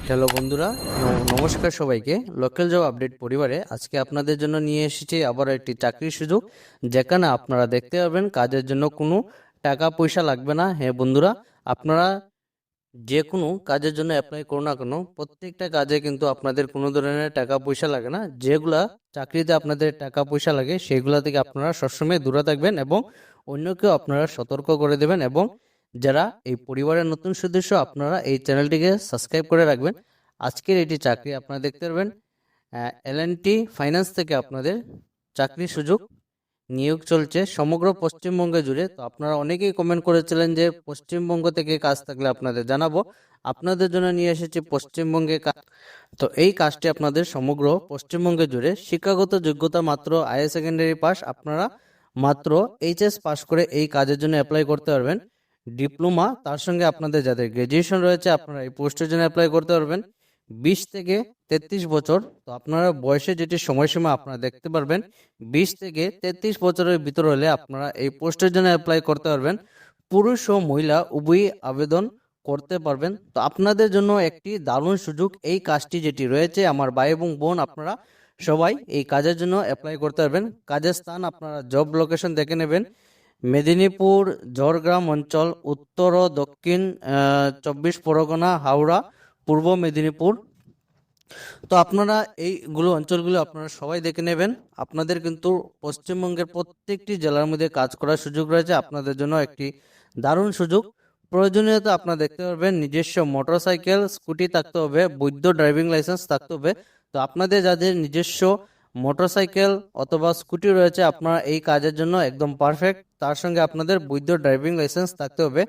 Hello বন্ধুরা, নমস্কার সবাইকে। লোকাল জব আপডেট পরিবারে আজকে আপনাদের জন্য নিয়ে এসেছি আবার একটি চাকরির সুযোগ, যেখানে আপনারা দেখতে পাবেন কাজের জন্য কোনো টাকা পয়সা লাগবে না। হ্যাঁ বন্ধুরা, আপনারা যে কোনো কাজের জন্য অ্যাপ্লাই করুন না কেন, প্রত্যেকটা কাজে কিন্তু আপনাদের কোনো ধরনের টাকা পয়সা লাগে না। যেগুলা চাকরিতে আপনাদের টাকা পয়সা লাগে সেগুলা থেকে আপনারা সবসময় দূরে থাকবেন এবং অন্যকেও আপনারা সতর্ক করে দেবেন। এবং যারা এই পরিবারের নতুন সদস্য, আপনারা এই চ্যানেলটিকে সাবস্ক্রাইব করে রাখবেন। আজকের এটি চাকরি আপনারা দেখতে পারবেন L&T ফাইন্যান্স থেকে আপনাদের চাকরির সুযোগ নিয়োগ চলছে সমগ্র পশ্চিমবঙ্গে জুড়ে। তো আপনারা অনেকেই কমেন্ট করেছিলেন যে পশ্চিমবঙ্গ থেকে কাজ থাকলে আপনাদের জানাবো। আপনাদের জন্য নিয়ে এসেছি পশ্চিমবঙ্গে কাজ। তো এই কাজটি আপনাদের সমগ্র পশ্চিমবঙ্গে জুড়ে শিক্ষাগত যোগ্যতা মাত্র হায়ার সেকেন্ডারি পাস, আপনারা মাত্র HS পাস করে এই কাজের জন্য অ্যাপ্লাই করতে পারবেন। ডিপ্লোমা তার সঙ্গে আপনাদের যাদের গ্র্যাজুয়েশন রয়েছে আপনারা এই পোস্টের জন্য অ্যাপ্লাই করতে পারবেন। 20 থেকে 33 বছর, তো আপনারা বয়সে যেটি সময়সীমা আপনারা দেখতে পারবেন 20 থেকে 33 বছরের ভিতর হলে আপনারা এই পোস্টের জন্য অ্যাপ্লাই করতে পারবেন। পুরুষ ও মহিলা উভয়ই আবেদন করতে পারবেন। তো আপনাদের জন্য একটি দারুণ সুযোগ, এই কাজটি যেটি রয়েছে আমার ভাই এবং বোন, আপনারা সবাই এই কাজের জন্য অ্যাপ্লাই করতে পারবেন। কাজের স্থান আপনারা জব লোকেশন দেখে নেবেন। মেদিনীপুর, ঝড়গ্রাম অঞ্চল, উত্তর ও দক্ষিণ 24 পরগনা, হাওড়া, পূর্ব মেদিনীপুর। তো আপনারা এইগুলো অঞ্চলগুলো আপনারা সবাই দেখে নেবেন। আপনাদের কিন্তু পশ্চিমবঙ্গের প্রত্যেকটি জেলার মধ্যে কাজ করার সুযোগ রয়েছে, আপনাদের জন্য একটি দারুণ সুযোগ। প্রয়োজনীয়তা আপনারা দেখতে পারবেন নিজস্ব মোটরসাইকেল, স্কুটি থাকতে হবে, বৈধ ড্রাইভিং লাইসেন্স থাকতে হবে। তো আপনাদের যাদের নিজস্ব মোটরসাইকেল অথবা স্কুটি রয়েছে আপনারা এই কাজের জন্য একদম পারফেক্ট। তার সঙ্গে আপনাদের বৈধ ড্রাইভিং লাইসেন্স থাকতে হবে।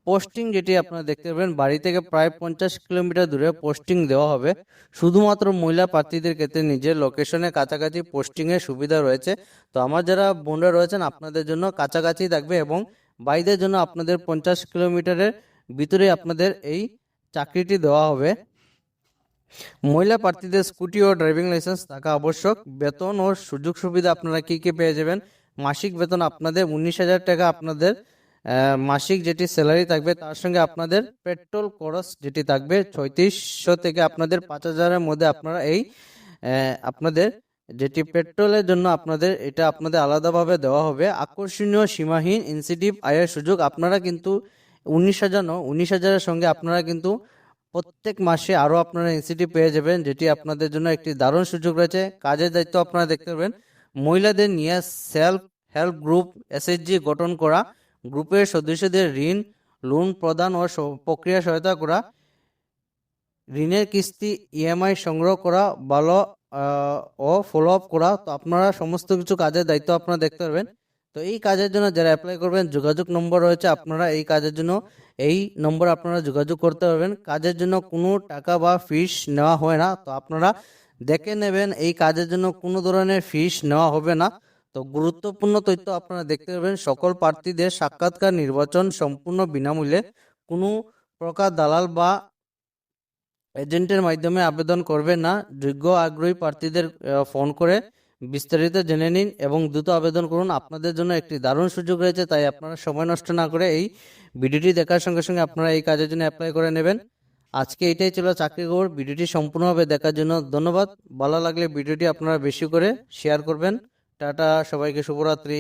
পোস্টিং যেটি আপনারা দেখতে পাবেন বাড়ি থেকে প্রায় 50 কিলোমিটার দূরে পোস্টিং দেওয়া হবে। শুধুমাত্র মহিলা প্রার্থীদের ক্ষেত্রে নিজের লোকেশনের কাছাকাছি পোস্টিংয়ের সুবিধা রয়েছে। তো আমার যারা বোনরা রয়েছেন আপনাদের জন্য কাছাকাছি থাকবে এবং বাইরের জন্য আপনাদের 50 কিলোমিটারের ভিতরে আপনাদের এই চাকরিটি দেওয়া হবে। মহিলা প্রার্থীদের স্কুটি ও ড্রাইভিং লাইসেন্স থাকা আবশ্যক। বেতন ও সুযোগ সুবিধা আপনারা কি কি পেয়ে যাবেন। মাসিক বেতন আপনাদের 19,000 টাকা আপনাদের মাসিক যেটি স্যালারি থাকবে, তার সঙ্গে আপনাদের পেট্রোল খরচ যেটি থাকবে 3600 থেকে আপনাদের 5,000-এর মধ্যে আপনারা এই আপনাদের যেটি পেট্রোলের জন্য আপনাদের এটা আপনাদের আলাদাভাবে দেওয়া হবে। আকর্ষণীয় সীমাহীন ইনসেন্টিভ আয়ের সুযোগ, আপনারা কিন্তু 19,000 সঙ্গে আপনারা কিন্তু প্রত্যেক মাসে আরও আপনারা ইনসেন্টিভ পেয়ে যাবেন, যেটি আপনাদের জন্য একটি দারুণ সুযোগ রয়েছে। কাজের দায়িত্ব আপনারা দেখতে পাবেন মহিলাদের নিয়ে সেলফ হেল্প গ্রুপ SHG গঠন করা, গ্রুপের সদস্যদের ঋণ লোন প্রদান ও প্রক্রিয়া সহায়তা করা, ঋণের কিস্তি EMI সংগ্রহ করা, ভালো ও ফলো আপ করা। তো আপনারা সমস্ত কিছু কাজের দায়িত্ব আপনারা দেখতে পারবেন। তো এই কাজের জন্য যারা অ্যাপ্লাই করবেন যোগাযোগ নম্বর রয়েছে, আপনারা এই কাজের জন্য এই নম্বর আপনারা যোগাযোগ করতে পারবেন। কাজের জন্য কোনো টাকা বা ফিস নেওয়া হয় না। তো আপনারা দেখে নেবেন এই কাজের জন্য কোনো ধরনের ফিস নেওয়া হবে না। তো গুরুত্বপূর্ণ তথ্য আপনারা দেখতে পাবেন সকল প্রার্থীদের সাক্ষাৎকার নির্বাচন সম্পূর্ণ বিনামূল্যে, কোনো প্রকার দালাল বা এজেন্টের মাধ্যমে আবেদন করবেন না। যোগ্য আগ্রহী প্রার্থীদের ফোন করে বিস্তারিত জেনে নিন এবং দ্রুত আবেদন করুন। আপনাদের জন্য একটি দারুণ সুযোগ রয়েছে, তাই আপনারা সময় নষ্ট না করে এই ভিডিওটি দেখার সঙ্গে সঙ্গে আপনারা এই কাজের জন্য অ্যাপ্লাই করে নেবেন। আজকে এটাই ছিল চাকরি খবর। ভিডিওটি সম্পূর্ণভাবে দেখার জন্য ধন্যবাদ। ভালো লাগলে ভিডিওটি আপনারা বেশি করে শেয়ার করবেন। টাটা, সবাইকে শুভরাত্রি।